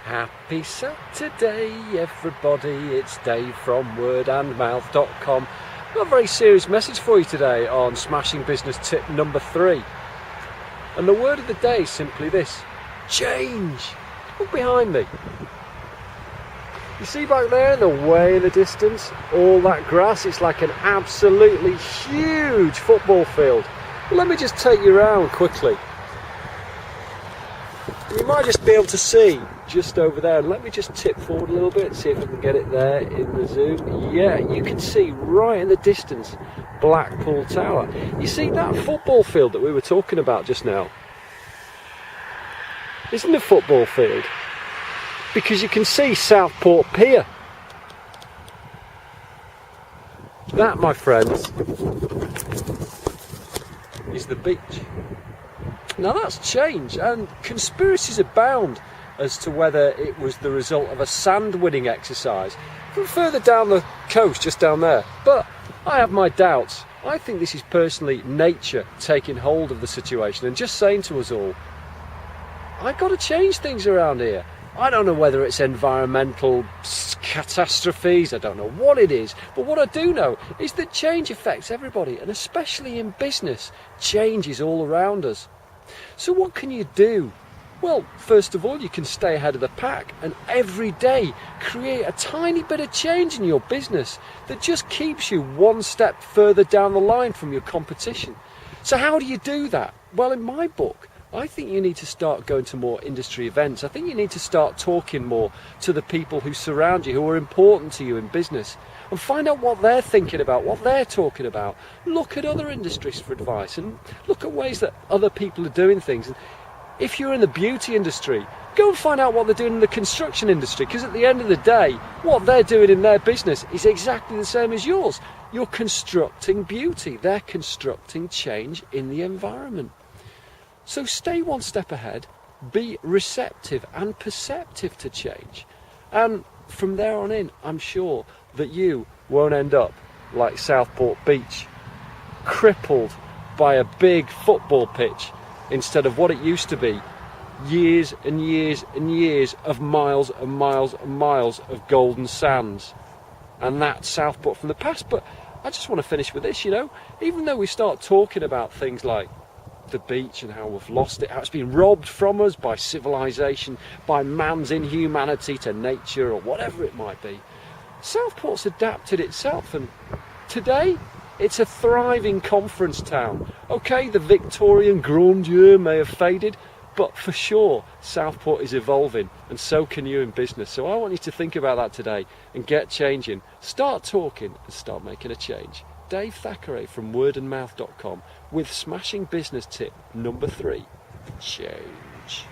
Happy Saturday, everybody. It's Dave from wordandmouth.com. I've got a very serious message for you today on smashing business tip number 3. And the word of the day is simply this: change. Look behind me. You see back there, the way in the distance, all that grass? It's like an absolutely huge football field. Well, let me just take you around quickly. You might just be able to see just over there. And let me just tip forward a little bit, see if I can get it there in the zoom. Yeah, you can see right in the distance Blackpool Tower. You see that football field that we were talking about just now? Isn't a football field? Because you can see Southport Pier. That, my friends, is the beach. Now that's change, and conspiracies abound as to whether it was the result of a sand winning exercise from further down the coast, just down there. But I have my doubts. I think this is personally nature taking hold of the situation and just saying to us all, I've got to change things around here. I don't know whether it's environmental catastrophes, I don't know what it is, but what I do know is that change affects everybody, and especially in business, change is all around us. So what can you do? Well, first of all, you can stay ahead of the pack and every day create a tiny bit of change in your business that just keeps you one step further down the line from your competition. So how do you do that? Well, in my book, I think you need to start going to more industry events. I think you need to start talking more to the people who surround you, who are important to you in business, and find out what they're thinking about, what they're talking about. Look at other industries for advice and look at ways that other people are doing things. And if you're in the beauty industry, go and find out what they're doing in the construction industry, because at the end of the day, what they're doing in their business is exactly the same as yours. You're constructing beauty. They're constructing change in the environment. So stay one step ahead, be receptive and perceptive to change. And from there on in, I'm sure that you won't end up like Southport Beach, crippled by a big football pitch instead of what it used to be, years and years and years of miles and miles and miles of golden sands. And that's Southport from the past. But I just want to finish with this, even though we start talking about things like the beach and how we've lost it, how it's been robbed from us by civilization, by man's inhumanity to nature or whatever it might be, Southport's adapted itself, and today it's a thriving conference town. Okay, the Victorian grandeur may have faded, but for sure Southport is evolving, and so can you in business. So I want you to think about that today and get changing. Start talking and start making a change. Dave Thackeray from wordandmouth.com with smashing business tip number 3: change.